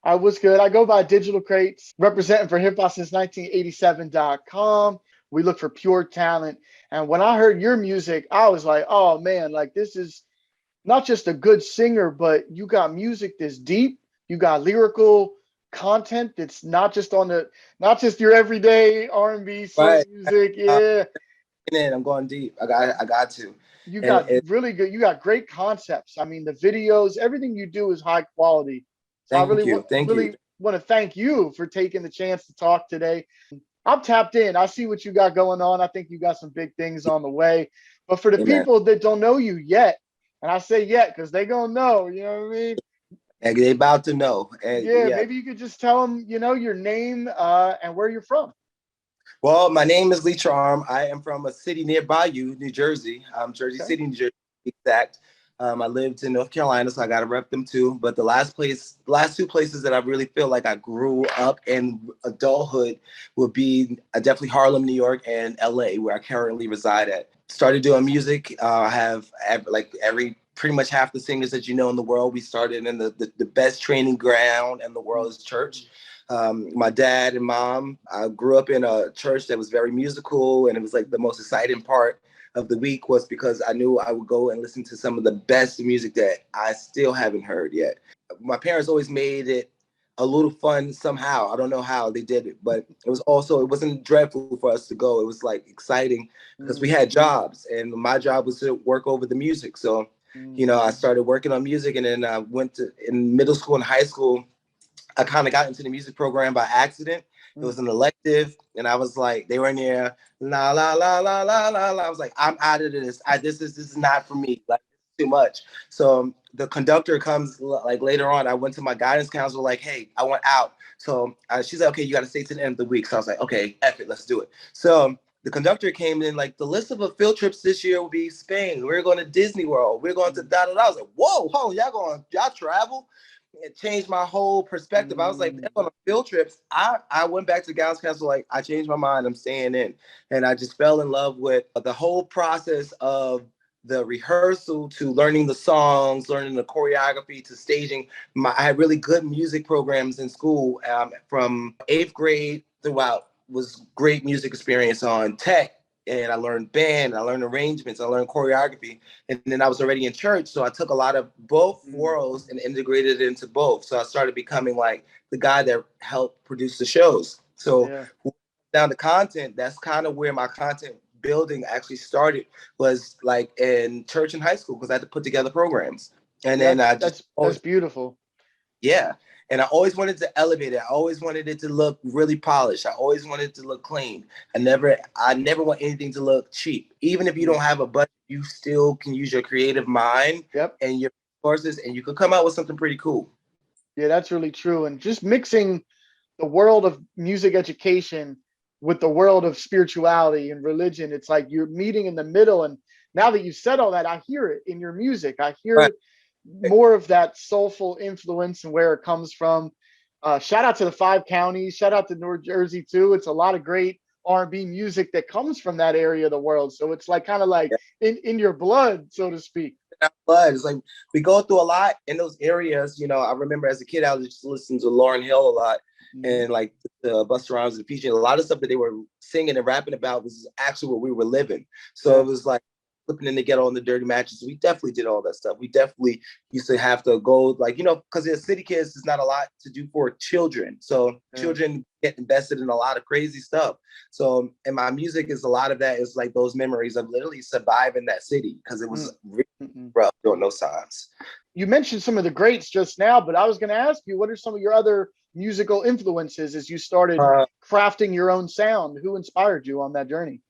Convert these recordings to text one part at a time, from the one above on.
I was good. I go by Digital Crates, representing for HipHopSince1987.com. We look for pure talent. And when I heard your music, I was like, oh man, like this is not just a good singer, but you got music that's deep. You got lyrical content that's not just your everyday R&B soul Right. music. Uh, Yeah, and I'm going deep. I got to. you And got really good. You got great concepts. I mean, the videos, everything you do is high quality. So I thank you. Thank you. really want to thank you for taking the chance to talk today. I'm tapped in. I see what you got going on. I think you got some big things on the way. But for the Amen. people that don't know you yet, and I say yet because they gonna know, you know what I mean? And they about to know. And Yeah, yeah. maybe you could just tell them, your name and where you're from. Well, my name is Lee Charm. I am from a city nearby you, New Jersey. Jersey Okay. City, New Jersey, to be exact. I lived in North Carolina, so I got to rep them too. But last two places that I really feel like I grew up in adulthood would be definitely Harlem, New York, and LA, where I currently reside at. Started doing music. I have like every pretty much half the singers that you know in the world. We started in the best training ground in the world is church. My dad and mom, I grew up in a church that was very musical, and it was like the most exciting part of the week was because I knew I would go and listen to some of the best music that I still haven't heard yet. My parents always made it a little fun somehow. I don't know how they did it, but it wasn't dreadful for us to go. It was like exciting because we Mm, had jobs, and my job was to work over the music. So, mm, I started working on music, and then I went to in middle school and high school. I kind of got into the music program by accident. It mm. was an elective, and I was like, they were in there, la la la la la la la. I was like, I'm out of this. This is not for me. Like too much. So the conductor comes like later on. I went to my guidance counselor, like, hey, I want out. So she's like, okay, you got to stay to the end of the week. So I was like, okay, F it, let's do it. So the conductor came in like the list of field trips this year will be Spain. We're going to Disney World. We're going to da da da. I was like, whoa, y'all travel? It changed my whole perspective. I was like, Mm. on field trips, I went back to Gals Castle, like, I changed my mind. I'm staying in. And I just fell in love with the whole process of the rehearsal to learning the songs, learning the choreography to staging. I had really good music programs in school from eighth grade throughout was great music experience on tech. And I learned band, I learned arrangements, I learned choreography. And then I was already in church. So I took a lot of both Mm. worlds and integrated it into both. So I started becoming like the guy that helped produce the shows. So Yeah. down to content, that's kind of where my content building actually started was like in church and high school because I had to put together programs. And Yeah, then that's I just that's that's always, beautiful. yeah. And I always wanted to elevate it. I always wanted it to look really polished. I always wanted it to look clean. I never want anything to look cheap. Even if you Mm. don't have a budget, you still can use your creative mind Yep. and your resources, and you could come out with something pretty cool. Yeah, that's really true. And just mixing the world of music education with the world of spirituality and religion, it's like you're meeting in the middle. And now that you said all that, I hear it in your music. I Right. hear more of that soulful influence and where it comes from. Shout out to the five counties. Shout out to New Jersey too. It's a lot of great R&B music that comes from that area of the world. So it's like kind of like in your blood, so to speak. But it's like we go through a lot in those areas. I remember as a kid, I was just listening to Lauryn Hill a lot Mhm. and like the Busta Rhymes and featuring a lot of stuff that they were singing and rapping about was actually what we were living. So Yeah. it was like flipping in the ghetto on the dirty matches. We definitely did all that stuff. We definitely used to have to go like, because as city kids, there's not a lot to do for children. So Yeah. children get invested in a lot of crazy stuff. So, and my music is a lot of that is like those memories of literally surviving that city because it Mm. was really Mm-mm. rough during those times. You mentioned some of the greats just now, but I was going to ask you, what are some of your other musical influences as you started Uh, crafting your own sound? Who inspired you on that journey?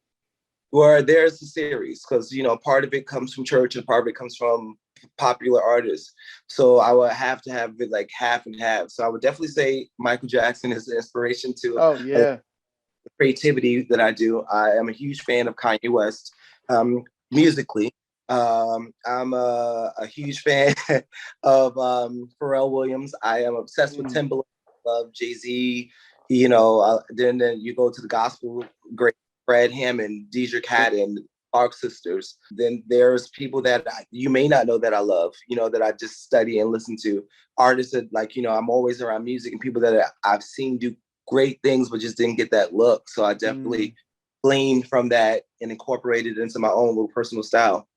where there's a series because part of it comes from church and part of it comes from popular artists. So I would have to have it like half and half. So I would definitely say Michael Jackson is the inspiration to Oh, the yeah. creativity that I do. I am a huge fan of Kanye West musically. I'm a huge fan of Pharrell Williams. I am obsessed with Mm. Timbaland. Love Jay-Z. Then you go to the gospel, great Fred Hammond, Deidre Yep. Cadden. Clark sisters. Then there's people that you may not know that I love, that I just study and listen to. Artists that I'm always around music, and people that I've seen do great things, but just didn't get that look. So I definitely gleaned from that and incorporated it into my own little personal style.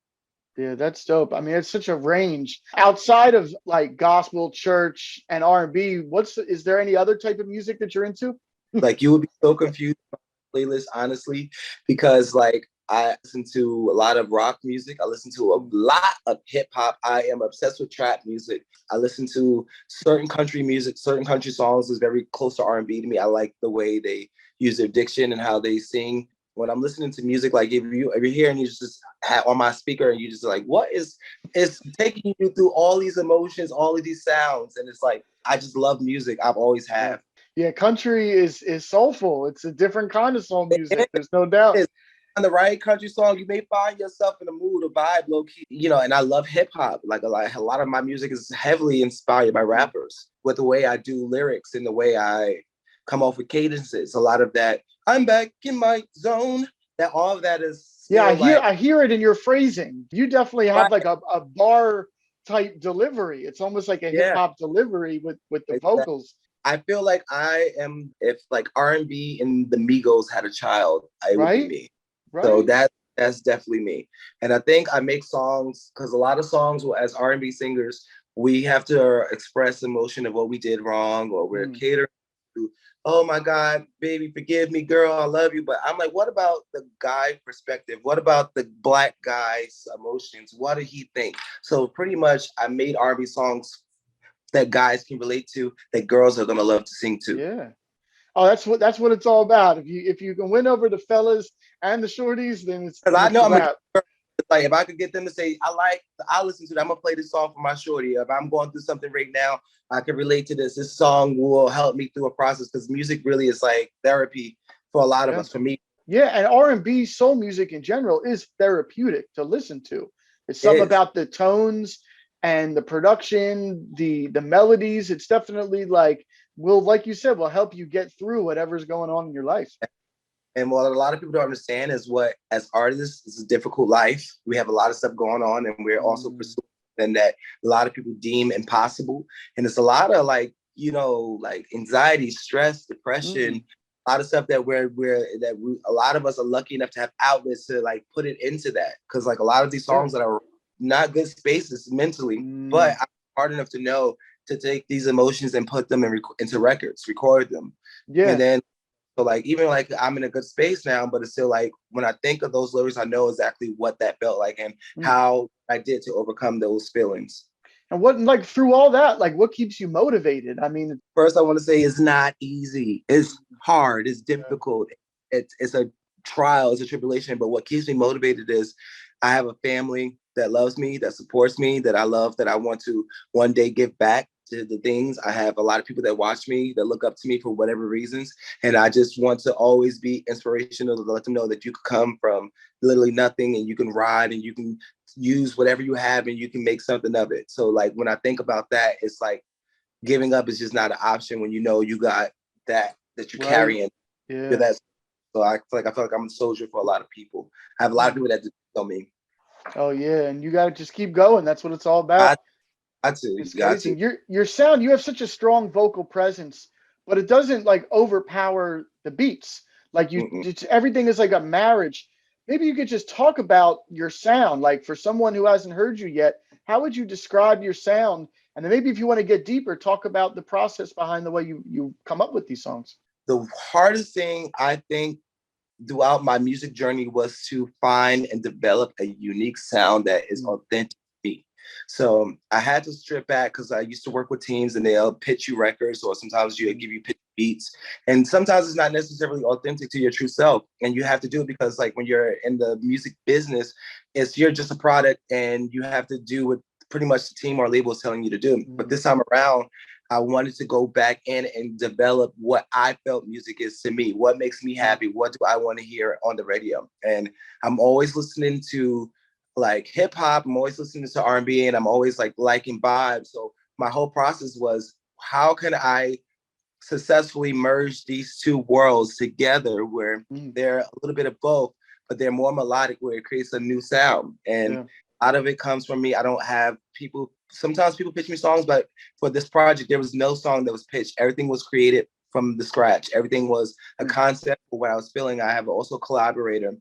Yeah, that's dope. I mean, it's such a range outside of like gospel, church, and R&B. Is there any other type of music that you're into? Like, you would be so confused by my playlist, honestly, because like I listen to a lot of rock music. I listen to a lot of hip hop. I am obsessed with trap music. I listen to certain country music. Certain country songs is very close to R&B to me. I like the way they use their diction and how they sing. When I'm listening to music, like if you're here and you just have on my speaker and you just like, what is it's taking you through all these emotions, all of these sounds, and it's like I just love music. I've always have. Yeah, country is soulful. It's a different kind of soul music. There's no doubt. On the right country song, you may find yourself in a mood or vibe, low key. And I love hip hop. Like a lot of my music is heavily inspired by rappers with the way I do lyrics and the way I come off with cadences. A lot of that, I'm back in my zone. That all of that is Yeah, still I hear it in your phrasing. You definitely have right. like a bar type delivery. It's almost like a hip hop delivery with the vocals. I feel like I am, if like R&B and the Migos had a child, it would be Right? me. So Right? that's definitely me. And I think I make songs because a lot of songs, as R&B singers, we have to express emotion of what we did wrong, or we're catering to, oh my God, baby, forgive me, girl, I love you. But I'm like, what about the guy perspective? What about the Black guy's emotions? What did he think? So pretty much I made R&B songs that guys can relate to, that girls are gonna love to sing to. Yeah. Oh, that's what it's all about. If you can win over the fellas and the shorties, then it's Because then I it's know a I'm a wrap. like, if I could get them to say, I listen to that, I'm gonna play this song for my shorty. If I'm going through something right now, I can relate to this. This song will help me through a process, because music really is like therapy for a lot of Yeah. us. For me, Yeah, and R&B soul music in general is therapeutic to listen to. It's it something is. about the tones and the production, the melodies. It's definitely like you said, will help you get through whatever's going on in your life. And what a lot of people don't understand is what, as artists, it's a difficult life. We have a lot of stuff going on, and we're also pursuing something that a lot of people deem impossible. And it's a lot of like anxiety, stress, depression, a lot of stuff that a lot of us are lucky enough to have outlets to like put it into that. Because like a lot of these Yeah. songs that are not good spaces mentally, but I'm hard enough to know to take these emotions and put them into records, record them. And Yeah. then so like even like I'm in a good space now, but it's still like when I think of those lyrics, I know exactly what that felt like and how I did to overcome those feelings. And what, like, through all that, like, what keeps you motivated? I mean, First, I want to say it's not easy. It's hard. It's difficult. It's a trial. It's a tribulation. But what keeps me motivated is I have a family that loves me, that supports me, that I love, that I want to one day give back to the things. I have a lot of people that watch me, that look up to me for whatever reasons. And I just want to always be inspirational to let them know that you could come from literally nothing, and you can ride, and you can use whatever you have, and you can make something of it. So like when I think about that, it's like giving up is just not an option when you know you got that you're right. carrying. You're Yeah. that. So I feel like I'm a soldier for a lot of people. I have a lot of people that depend on me. Oh yeah, and you got to just keep going. That's what it's all about. You It's got crazy. to. Your sound, you have such a strong vocal presence, but it doesn't like overpower the beats. Like Mm-mm. everything is like a marriage. Maybe you could just talk about your sound. Like for someone who hasn't heard you yet, how would you describe your sound? And then maybe if you want to get deeper, talk about the process behind the way you come up with these songs. The hardest thing I think throughout my music journey was to find and develop a unique sound that is authentic to me. So I had to strip back because I used to work with teams, and they'll pitch you records, or sometimes you give you pitch beats. And sometimes it's not necessarily authentic to your true self. And you have to do it because like when you're in the music business, you're just a product, and you have to do what pretty much the team or label is telling you to do. But this time around, I wanted to go back in and develop what I felt music is to me. What makes me happy? What do I want to hear on the radio? And I'm always listening to like hip hop. I'm always listening to R&B, and I'm always like liking vibes. So my whole process was, how can I successfully merge these two worlds together where they're a little bit of both, but they're more melodic where it creates a new sound. And Yeah. a lot of it comes from me. I don't have people, sometimes people pitch me songs, but for this project, there was no song that was pitched. Everything was created from the scratch. Everything was a concept for what I was feeling. I have also a collaborator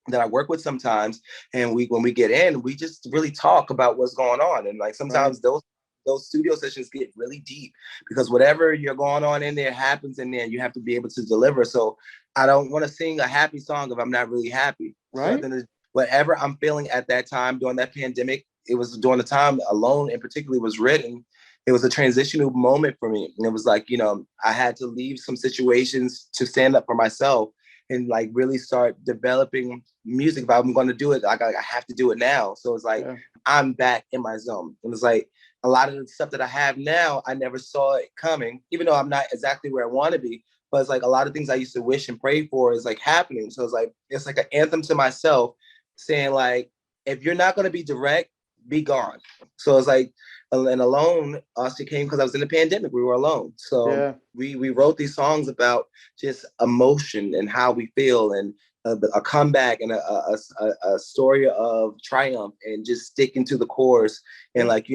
that I work with sometimes, and when we get in, we just really talk about what's going on. And like Right. sometimes those studio sessions get really deep because whatever you're going on in there happens in there. You have to be able to deliver. So I don't want to sing a happy song if I'm not really happy. So Right. then whatever I'm feeling at that time during that pandemic, it was during the time Alone in particular was written. It was a transitional moment for me. And it was like, I had to leave some situations to stand up for myself and like really start developing music. If I'm going to do it, like I have to do it now. So it's like Yeah. I'm back in my zone. And it's like a lot of the stuff that I have now, I never saw it coming, even though I'm not exactly where I want to be. But it's like a lot of things I used to wish and pray for is like happening. So it's like an anthem to myself saying like, if you're not going to be direct, be gone. So it's like, and Alone also came because I was in the pandemic. We were alone. So Yeah. we wrote these songs about just emotion and how we feel and a comeback and a story of triumph and just sticking to the course and Yeah. like,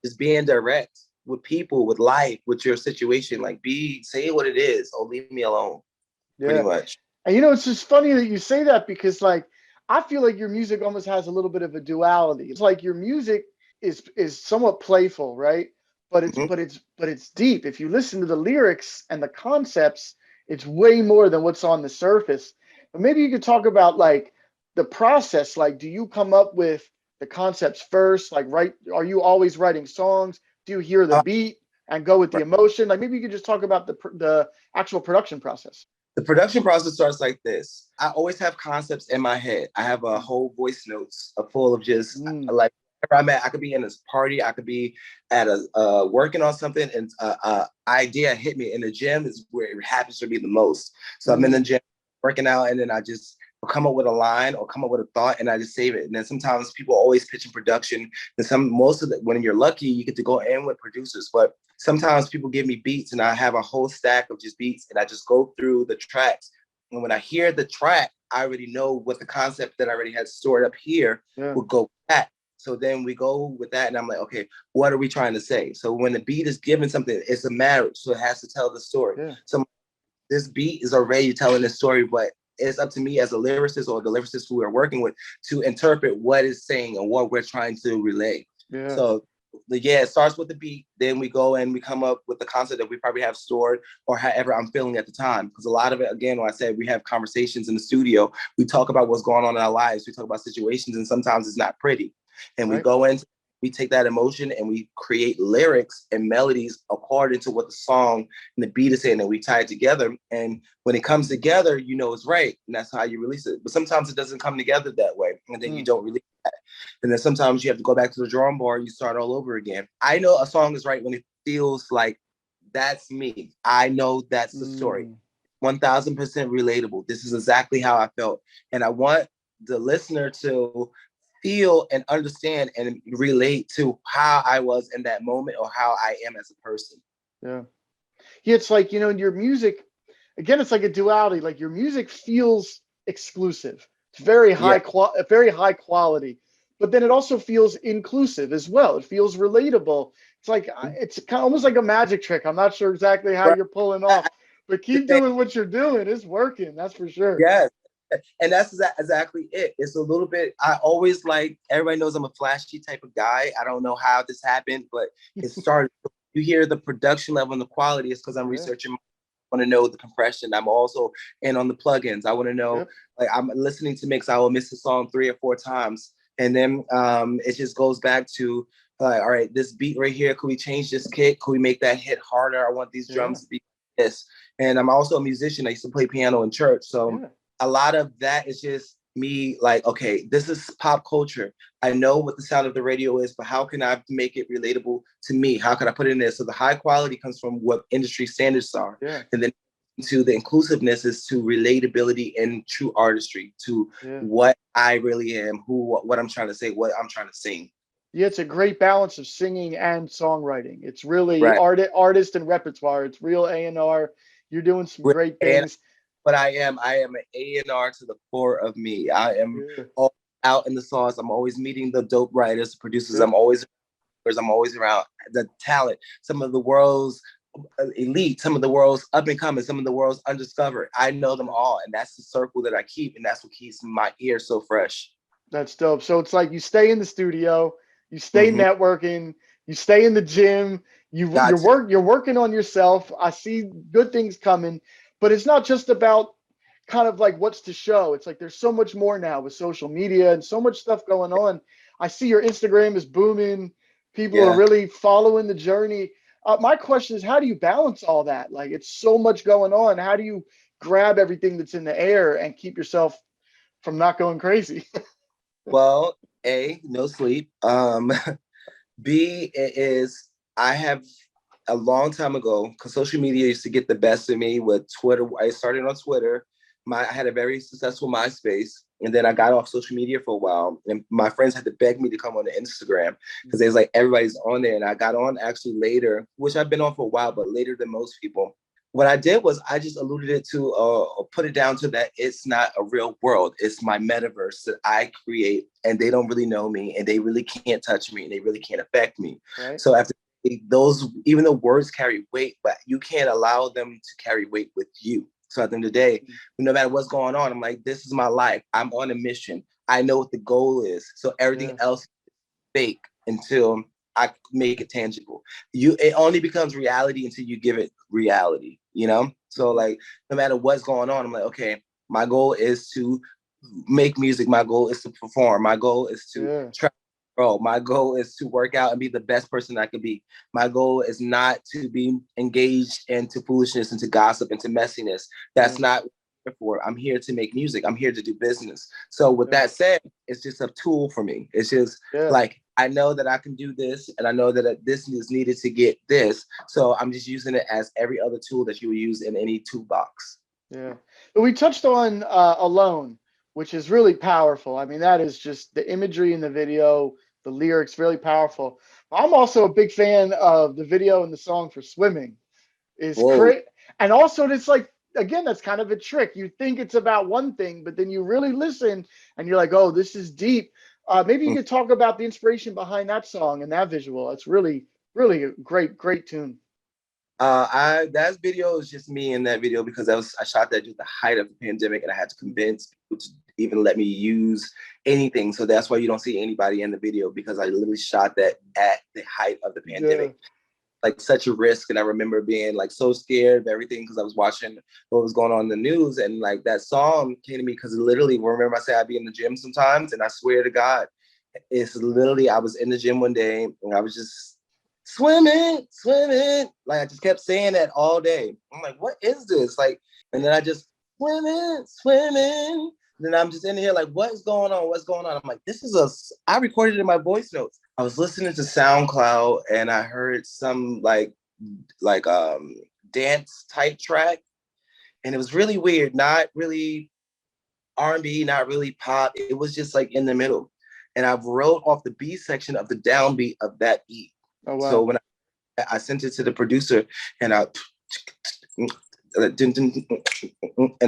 just being direct with people, with life, with your situation. Like say what it is or leave me alone, pretty Yeah. much. And it's just funny that you say that because like I feel like your music almost has a little bit of a duality. It's like your music is somewhat playful, right? But it's Mhm. but it's but it's deep. If you listen to the lyrics and the concepts, it's way more than what's on the surface. But maybe you could talk about like the process. Like, do you come up with the concepts first? Like, are you always writing songs? Do you hear the Uh, beat and go with the emotion? Like, maybe you could just talk about the actual production process. The production process starts like this. I always have concepts in my head. I have a whole voice notes full of just Mm, like wherever I'm at. I could be in this party. I could be at a working on something, and idea hit me in the gym is where it happens to be the most. So I'm in the mm, gym working out, and then I just come up with a line or come up with a thought, and I just save it. And then sometimes people always pitch in production, and most of the when you're lucky, you get to go in with producers, but sometimes people give me beats and I have a whole stack of just beats and I just go through the tracks. And when I hear the track, I already know what the concept that I already had stored up here yeah, would go with that. So then we go with that and I'm like, okay, what are we trying to say? So when the beat is given something, it's a marriage. So it has to tell the story. yeah, So this beat is already telling the story, but it's up to me as a lyricist or the lyricist who we're working with to interpret what it's saying and what we're trying to relay. yeah, So it starts with the beat, then we go and we come up with the concept that we probably have stored or however I'm feeling at the time. Because a lot of it, again, when I said we have conversations in the studio, we talk about what's going on in our lives, we talk about situations, and sometimes it's not pretty. And right, we take that emotion and we create lyrics and melodies according to what the song and the beat is saying, and we tie it together. And when it comes together, it's right. And that's how you release it. But sometimes it doesn't come together that way. And then you mm, don't release that. And then sometimes you have to go back to the drawing board and you start all over again. I know a song is right when it feels like that's me. I know that's the story. mm. 1000% relatable. This is exactly how I felt. And I want the listener to feel and understand and relate to how I was in that moment or how I am as a person. Yeah. Yeah, it's like, your music, again, it's like a duality. Like your music feels exclusive. It's Yeah. very high quality, but then it also feels inclusive as well. It feels relatable. It's like it's kind of almost like a magic trick. I'm not sure exactly how Right. you're pulling I, off, I but the keep thing. doing what you're doing. It's working. That's for sure. Yes. And that's exactly it. It's a little bit, I always like, everybody knows I'm a flashy type of guy. I don't know how this happened, but it started. You hear the production level and the quality is because I'm Yeah. researching. I want to know the compression. I'm also in on the plugins. I want to know, Yep. like, I'm listening to mix. I will miss a song 3 or 4 times. And then it just goes back to, all right, this beat right here, could we change this kick? Could we make that hit harder? I want these Yeah. drums to be this. And I'm also a musician. I used to play piano in church. So Yeah. a lot of that is just me like, okay, this is pop culture. I know what the sound of the radio is, but how can I make it relatable to me? How can I put it in there? So the high quality comes from what industry standards are. Yeah. And then to the inclusiveness is to relatability and true artistry, to Yeah. what I really am, what I'm trying to say, what I'm trying to sing. Yeah, it's a great balance of singing and songwriting. It's really Right. artist and repertoire. It's real A&R. You're doing some great And things. but I am an A&R to the core of me. I am Yeah. all out in the sauce. I'm always meeting the dope writers, producers. Yeah. I'm always around the talent, some of the world's elite, some of the world's up and coming, some of the world's undiscovered. I know them all, and that's the circle that I keep, and that's what keeps my ear so fresh. That's dope. So it's like you stay in the studio, you stay Mm-hmm. networking, you stay in the gym, Got to. you're working on yourself. I see good things coming, but it's not just about kind of like what's to show. It's like there's so much more now with social media and so much stuff going on. I see your Instagram is booming. People are Yeah. really following the journey. My question is, how do you balance all that? Like it's so much going on. How do you grab everything that's in the air and keep yourself from not going crazy? Well, A, no sleep. B it is I have a long time ago, because social media used to get the best of me with Twitter. I started on Twitter. I had a very successful MySpace, and then I got off social media for a while. And my friends had to beg me to come on to Instagram because they was like, everybody's on there. And I got on actually later, which I've been on for a while, but later than most people. What I did was I just alluded it to, or put it down to that it's not a real world. It's my metaverse that I create, and they don't really know me, and they really can't touch me, and they really can't affect me. Right. So after those, even though words carry weight, but you can't allow them to carry weight with you. So at the end of the day, no matter what's going on, I'm like, this is my life. I'm on a mission. I know what the goal is. So everything Yeah. else is fake until I make it tangible. It only becomes reality until you give it reality, you know? So like, no matter what's going on, I'm like, okay, my goal is to make music. My goal is to perform. My goal is to Yeah. travel. Bro, my goal is to work out and be the best person I can be. My goal is not to be engaged into foolishness, into gossip, into messiness. Yeah. That's not what I'm here for. I'm here to make music. I'm here to do business. So with Yeah. that said, it's just a tool for me. It's just Yeah. like, I know that I can do this, and I know that this is needed to get this. So I'm just using it as every other tool that you would use in any toolbox. Yeah. But we touched on Alone, which is really powerful. I mean, that is just the imagery in the video, the lyrics, really powerful. I'm also a big fan of the video and the song for Swimming. Is Whoa. great. And also, it's like, again, that's kind of a trick. You think it's about one thing, but then you really listen and you're like, oh, this is deep. Maybe you could talk about the inspiration behind that song and that visual. It's really, really a great tune. That video is just me in that video because I shot that at the height of the pandemic, and I had to convince people to even let me use anything. So that's why you don't see anybody in the video, because I literally shot that at the height of the Yeah. pandemic. Like such a risk, and I remember being like so scared of everything because I was watching what was going on in the news, and like that song came to me because literally, remember I said I'd be in the gym sometimes, and I swear to God, it's literally I was in the gym one day and I was just swimming. Like I just kept saying that all day. I'm like, what is this? Like, and then I just swimming. And then I'm just in here like, what is going on? What's going on? I'm like, I recorded it in my voice notes. I was listening to SoundCloud and I heard some like dance type track. And it was really weird, not really R&B, not really pop. It was just like in the middle. And I wrote off the B section of the downbeat of that beat. Oh, So wow. when I sent it to the producer, and I and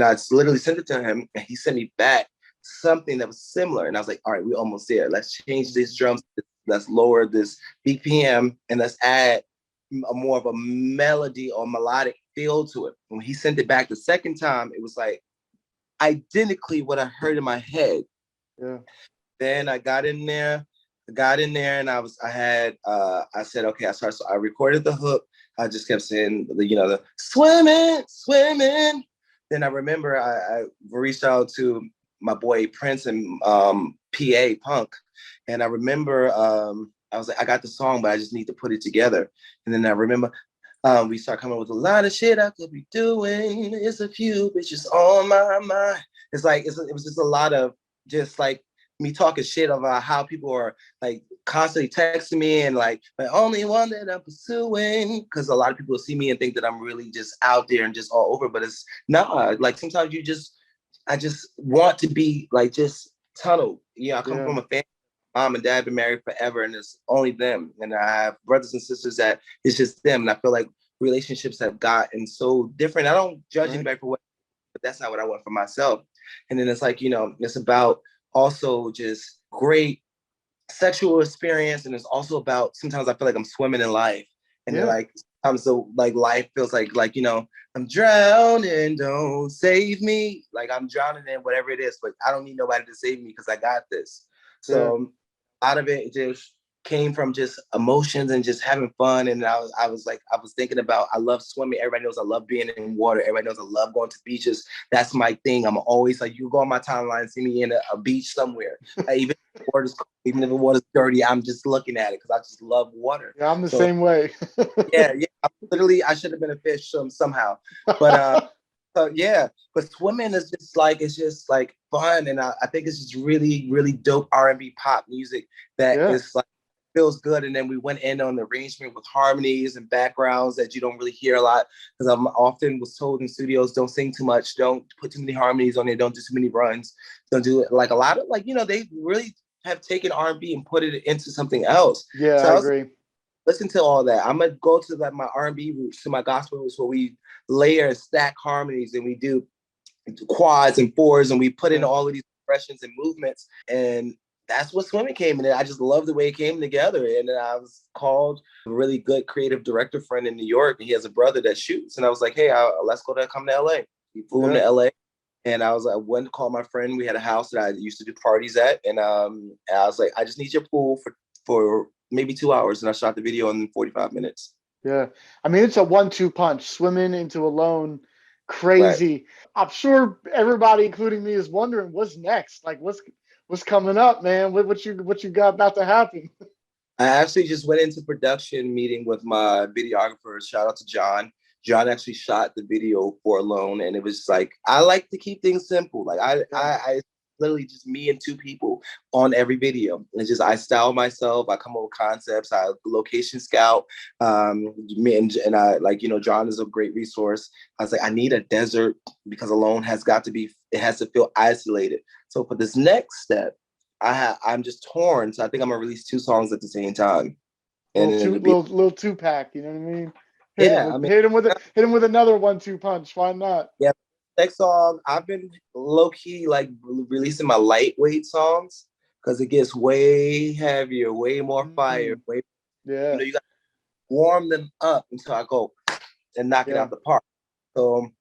I literally sent it to him, and he sent me back something that was similar. And I was like, all right, we're almost there. Let's change these drums. Let's lower this BPM, and let's add more of a melody or melodic feel to it. When he sent it back the second time, it was like identically what I heard in my head. Yeah. Then I got in there and I said, okay, so I recorded the hook. I just kept saying the swimming. Then I remember I reached out to my boy Prince and PA Punk. And I remember I was like, I got the song, but I just need to put it together. And then I remember we start coming with a lot of shit I could be doing. It's a few bitches on my mind. It's like it was just a lot of just like me talking shit about how people are like constantly texting me and like the only one that I'm pursuing, because a lot of people see me and think that I'm really just out there and just all over, but it's not. Like sometimes I just want to be like just tunnel. I come Yeah. from a family. Mom and dad been married forever, and it's only them. And I have brothers and sisters that it's just them. And I feel like relationships have gotten so different. I don't judge Right. anybody for what but that's not what I want for myself. And then it's like, you know, it's about also just great sexual experience, and it's also about, sometimes I feel like I'm swimming in life, and then Yeah. like sometimes so like life feels like, you know, I'm drowning, don't save me, like I'm drowning in whatever it is, but I don't need nobody to save me because I got this. Yeah. So out of it just came from just emotions and just having fun. And I was thinking about, I love swimming. Everybody knows I love being in water. Everybody knows I love going to beaches. That's my thing. I'm always like, you go on my timeline, see me in a beach somewhere. Even if the water's cold, even if the water's dirty, I'm just looking at it because I just love water. Yeah, I'm the So same way. yeah, I should have been a fish somehow. But yeah, but swimming is just like, it's just like fun, and I think it's just really, really dope R&B pop music that Yeah. is like feels good. And then we went in on the arrangement with harmonies and backgrounds that you don't really hear a lot, because I'm often was told in studios, don't sing too much, don't put too many harmonies on there, don't do too many runs, don't do it like a lot of, like, you know, they really have taken R&B and put it into something else. Yeah, So I I was agree. listen to all that. I'm gonna go to my R&B roots, to my gospel roots, where we layer and stack harmonies, and we do quads and fours, and we put in Yeah. all of these expressions and movements. And that's what swimming came in. And I just love the way it came together. And then I was called a really good creative director friend in New York, and he has a brother that shoots. And I was like, hey, let's come to LA. He flew him Yeah. to LA. And I was like, I went to call my friend. We had a house that I used to do parties at. And I was like, I just need your pool for maybe 2 hours. And I shot the video in 45 minutes. Yeah. I mean, it's a 1-2 punch, swimming into alone, Right. crazy. I'm sure everybody, including me, is wondering what's next. Like, what's coming up, man? What you got about to happen? I actually just went into production meeting with my videographer. Shout out to John. John actually shot the video for Alone, and it was like, I like to keep things simple. Like Yeah. I literally just me and two people on every video. It's just I style myself. I come up with concepts. I location scout. Me and I, like, you know, John is a great resource. I was like, I need a desert because Alone has got to be. It has to feel isolated. So for this next step, I'm just torn. So I think I'm gonna release two songs at the same time, and then it'll be, Little 2-pack. You know what I mean? yeah. I mean, Hit him with another 1-2 punch. Why not? yeah. Next song, I've been low key like releasing my lightweight songs because it gets way heavier, way more fire, Mm, way, you yeah. know, you got to warm them up until I go and knock it Yeah. out the park. So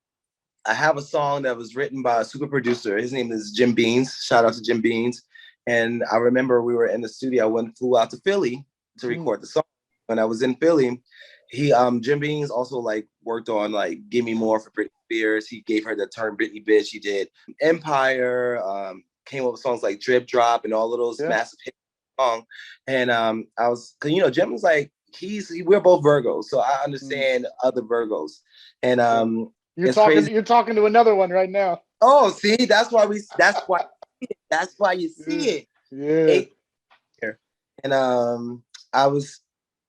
I have a song that was written by a super producer. His name is Jim Beans. Shout out to Jim Beans. And I remember we were in the studio. Flew out to Philly to Mm, record the song. When I was in Philly, Jim Beans also like worked on like Give Me More for Britney Spears. He gave her the term Britney bitch. He did Empire, came up with songs like Drip Drop and all of those yeah. massive hit songs. And I was, cause you know, Jim was like, we're both Virgos, so I Mm, understand other Virgos. And yeah. You're it's talking. crazy. You're talking to another one right now. Oh, see, that's why you Yeah. see it. Yeah. Eight here. And I was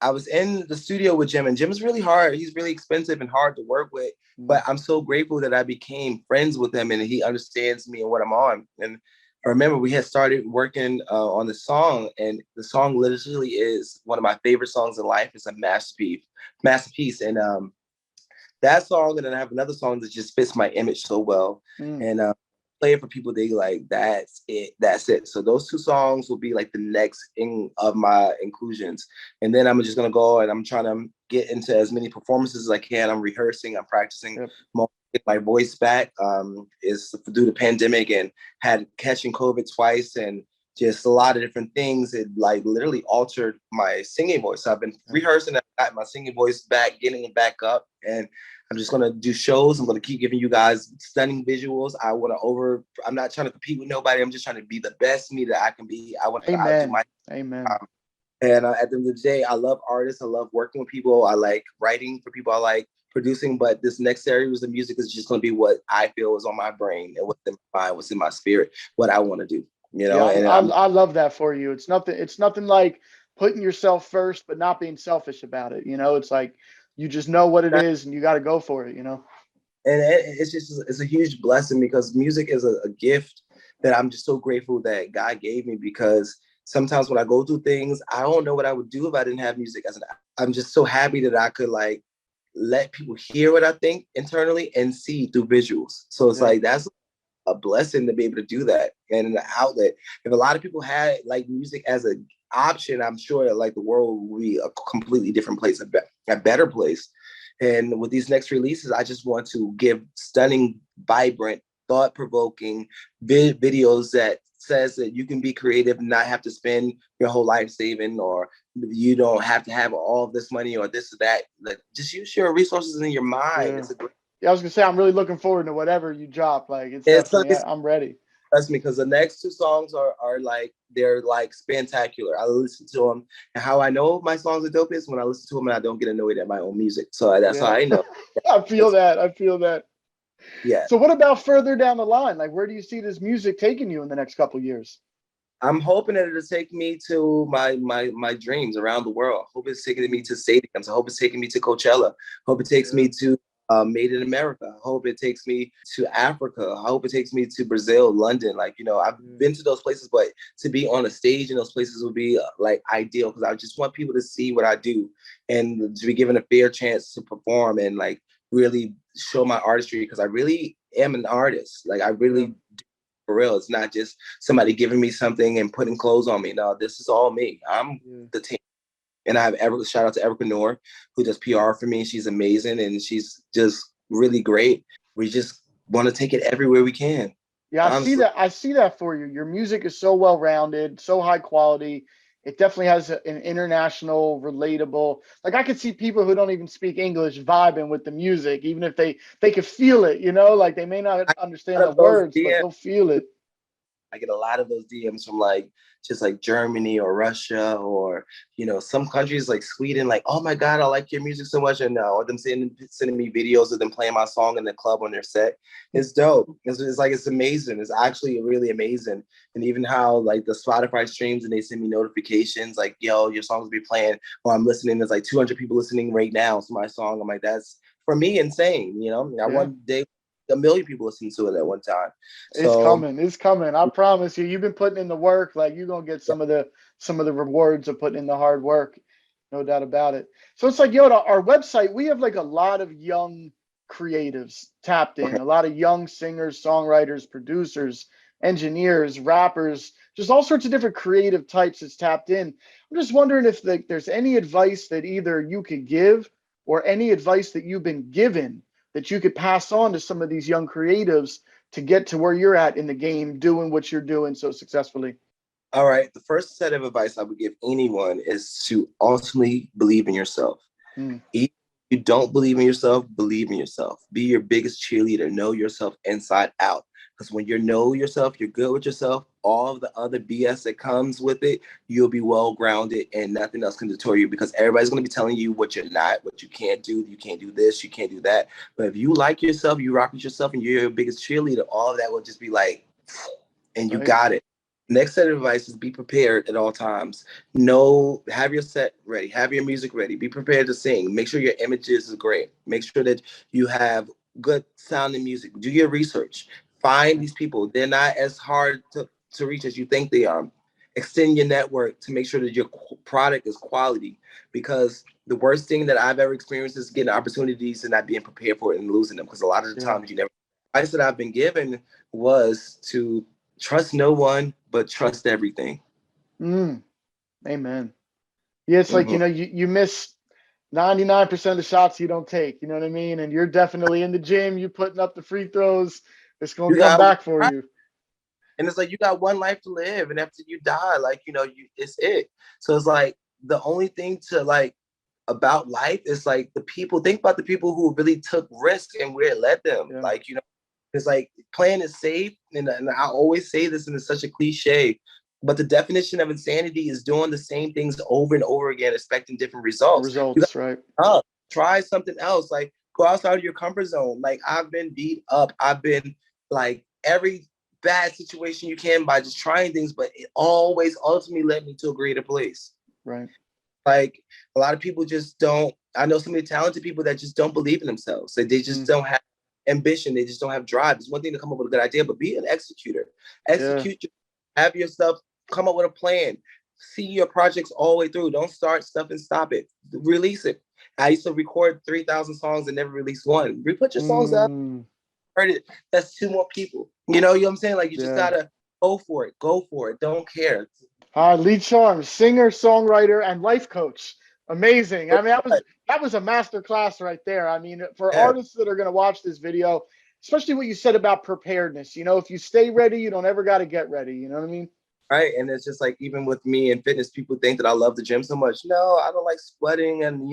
I was in the studio with Jim, and Jim's really hard. He's really expensive and hard to work with. Mm, But I'm so grateful that I became friends with him, and he understands me and what I'm on. And I remember we had started working on the song, and the song literally is one of my favorite songs in life. It's a masterpiece. And that song, and then I have another song that just fits my image so well. mm. And play it for people they like. That's it. So those two songs will be like the next in of my inclusions. And then I'm just gonna go and I'm trying to get into as many performances as I can. I'm rehearsing, I'm practicing Yep. more, get my voice back. Is due to pandemic and had catching COVID twice, and just a lot of different things. It like literally altered my singing voice. So I've been Yeah. rehearsing, I got my singing voice back, getting it back up. And I'm just gonna do shows. I'm gonna keep giving you guys stunning visuals. I'm not trying to compete with nobody. I'm just trying to be the best me that I can be. I want to outdo my. Amen. Amen. And at the end of the day, I love artists. I love working with people. I like writing for people. I like producing. But this next series of music is just gonna be what I feel is on my brain and what's in my mind, what's in my spirit, what I want to do. You Yeah, know, and I'm I love that for you. It's nothing like putting yourself first, but not being selfish about it. It's like you just know what it is and you got to go for it. and it's a huge blessing because music is a gift that I'm just so grateful that God gave me, because sometimes when I go through things, I don't know what I would do if I didn't have music. I'm just so happy that I could like let people hear what I think internally and see through visuals. So it's Yeah. like that's a blessing to be able to do that and an outlet. If a lot of people had like music as an option, I'm sure that like the world would be a completely different place, a better place. And with these next releases, I just want to give stunning, vibrant, thought-provoking videos that says that you can be creative and not have to spend your whole life saving, or you don't have to have all of this money or this or that. Like, just use your resources in your mind. Yeah. Yeah, I was gonna say I'm really looking forward to whatever you drop. Like it's It's definitely I'm ready. trust me, because the next two songs are like they're like spectacular. I listen to them, and how I know my songs are dope is when I listen to them and I don't get annoyed at my own music. So that's how Yeah. I know. I feel that. I feel that. Yeah, So what about further down the line? Like where do you see this music taking you in the next couple years? I'm hoping that it'll take me to my dreams around the world. I hope it's taking me to stadiums. I hope it's taking me to Coachella. I hope it takes me to Made in America. I hope it takes me to Africa. I hope it takes me to Brazil, London. Like, you know, I've been to those places, but to be on a stage in those places would be like ideal, because I just want people to see what I do and to be given a fair chance to perform and like really show my artistry, because I really am an artist. Like I really for real. It's not just somebody giving me something and putting clothes on me. No, this is all me. I'm the team. And I have shout out to Erica Noor, who does PR for me. She's amazing and she's just really great. We just want to take it everywhere we can. Yeah, I see Honestly. that. I see that for you. Your music is so well rounded, so high quality. It definitely has an international, relatable. Like I could see people who don't even speak English vibing with the music, even if they could feel it. You know, like they may not I understand get the of those words, but DMs. they'll feel it. I get a lot of those DMs from like just like Germany or Russia or, you know, some countries like Sweden, like, oh my God, I like your music so much. And or them sending me videos of them playing my song in the club on their set. It's dope. It's like, it's amazing. It's actually really amazing. And even how like the Spotify streams and they send me notifications like, yo, your songs will be playing, or I'm listening. There's like 200 people listening right now to my song. I'm like, that's for me insane. You know, I Yeah. want a million people listening to it at one time. It's So coming. It's coming. I promise you. You've been putting in the work. Like you're gonna get some of the rewards of putting in the hard work. No doubt about it. So it's like, yo, our website, we have like a lot of young creatives tapped okay. in, a lot of young singers, songwriters, producers, engineers, rappers, just all sorts of different creative types that's tapped in. I'm just wondering if there's any advice that either you could give or any advice that you've been given that you could pass on to some of these young creatives to get to where you're at in the game, doing what you're doing so successfully. All right. The first set of advice I would give anyone is to ultimately believe in yourself. Mm, If you don't believe in yourself, believe in yourself. Be your biggest cheerleader. Know yourself inside out. Because when you know yourself, you're good with yourself, all of the other BS that comes with it, you'll be well grounded and nothing else can deter you, because everybody's going to be telling you what you're not, what you can't do. You can't do this, you can't do that. But if you like yourself, you rock with yourself, and you're your biggest cheerleader, all of that will just be like, and you right. got it. Next set of advice is be prepared at all times. Know, have your set ready, have your music ready, be prepared to sing. Make sure your images is great. Make sure that you have good sounding music. Do your research. Find these people. They're not as hard to reach as you think they are. Extend your network to make sure that your product is quality, because the worst thing that I've ever experienced is getting opportunities and not being prepared for it and losing them, because a lot of the Yeah. times you never. Advice that I've been given was to trust no one, but trust everything. Mm, amen. Yeah, it's like, Mm-hmm. you miss 99% of the shots you don't take, you know what I mean? And you're definitely in the gym, you putting up the free throws, it's gonna You come got, back for you. and it's like you got one life to live, and after you die, like, you know, it's it. So it's like the only thing to like about life is like the people. Think about the people who really took risk and where it led them. Yeah. Like, you know, it's like playing it safe, and I always say this, and it's such a cliche, but the definition of insanity is doing the same things over and over again, expecting different results. You Results, right? got to try something else. Like go outside of your comfort zone. Like I've been beat up. I've been like every bad situation you can by just trying things, but it always ultimately led me to a greater place. Right. Like a lot of people just don't. I know so many talented people that just don't believe in themselves. They just Mm, don't have ambition. They just don't have drive. It's one thing to come up with a good idea, but be an executor. yeah. Execute. Have your stuff. Come up with a plan. See your projects all the way through. Don't start stuff and stop it. Release it. I used to record 3,000 songs and never release one. Put your songs out. Mm, Heard it. That's two more people. You know what I'm saying? Like, you just yeah. gotta go for it. Go for it. Don't care. Lee Charms, singer, songwriter, and life coach. Amazing. I mean, that was a master class right there. I mean, for Yeah. artists that are going to watch this video, especially what you said about preparedness. You know, if you stay ready, you don't ever got to get ready. You know what I mean? Right. And it's just like, even with me and fitness, people think that I love the gym so much. No, I don't like sweating and,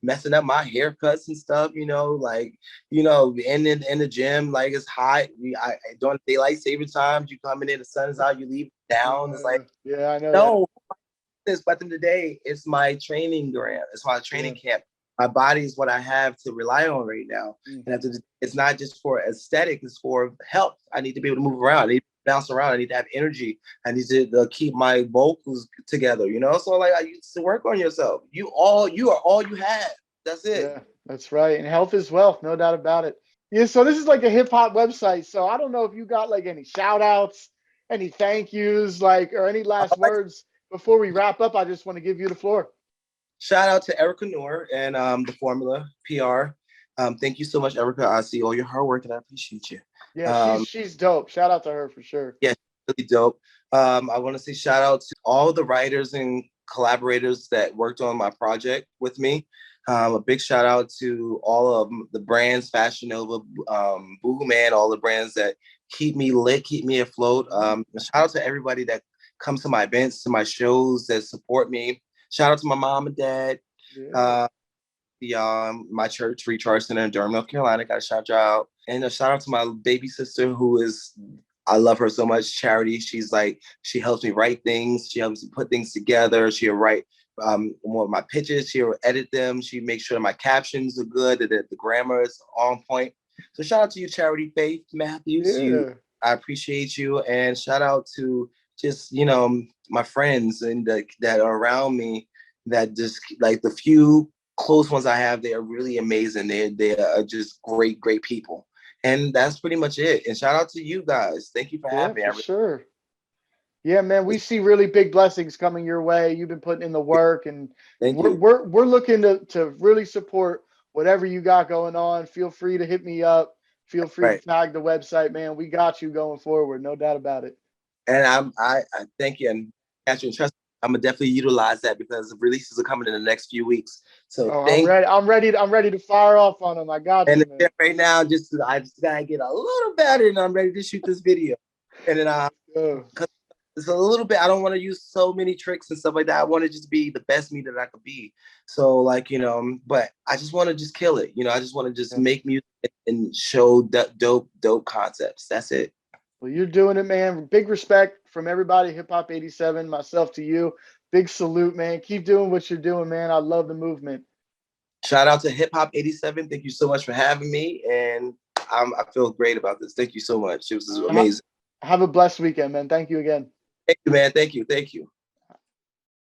messing up my haircuts and stuff, like, in the gym, like, it's hot. During daylight saving times, you coming in, the sun is out, you leave down. It's like, Yeah, I know that. no, this, but at the end of the day, it's my training ground. It's my Yeah. training camp. My body is what I have to rely on right now. And it's not just for aesthetic, it's for health. I need to be able to move around. I need to bounce around. I need to have energy. I need to keep my vocals together, So like, I used to work on yourself. You are all you have. That's it. Yeah, that's right. And health is wealth, no doubt about it. Yeah, so this is like a hip hop website. So I don't know if you got like any shout outs, any thank yous, like, or any last words before we wrap up. I just want to give you the floor. Shout out to Erica Noor and the Formula PR. Thank you so much, Erica. I see all your hard work and I appreciate you. Yeah, she's dope. Shout out to her for sure. Yeah, really dope. I want to say shout out to all the writers and collaborators that worked on my project with me. A big shout out to all of the brands, Fashion Nova, Boohoo Man, all the brands that keep me lit, keep me afloat. Shout out to everybody that comes to my events, to my shows, that support me. Shout out to my mom and dad. Yeah. My church, Recharge Center in Durham, North Carolina. Got to shout you out. And a shout out to my baby sister, I love her so much, Charity. She helps me write things. She helps me put things together. She'll write one of my pitches. She'll edit them. She makes sure my captions are good, that the grammar is on point. So shout out to you, Charity Faith Matthews. Yeah. I appreciate you. And shout out to just, my friends and that are around me, that just, like, the few close ones I have, they are really amazing. They are just great people. And that's pretty much it. And shout out to you guys. Thank you for having me. For sure. Yeah, man, we see really big blessings coming your way. You've been putting in the work, and Thank you. we're looking to really support whatever you got going on. Feel free to hit me up. Feel free to tag the website, man. We got you going forward, no doubt about it. And I thank you, and catch you and trust. I'm gonna definitely utilize that because the releases are coming in the next few weeks. So I'm ready to fire off on them. I got you, man. Right now, I just gotta get a little better, and I'm ready to shoot this video. And then it's a little bit, I don't want to use so many tricks and stuff like that. I want to just be the best me that I could be. So, like, but I just want to just kill it. I just want to just make music and show dope concepts. That's it. Well, you're doing it, man. Big respect from everybody, HipHop87, myself to you. Big salute, man. Keep doing what you're doing, man. I love the movement. Shout out to HipHop87. Thank you so much for having me. And I feel great about this. Thank you so much. It was amazing. Have a blessed weekend, man. Thank you again. Thank you, man. Thank you.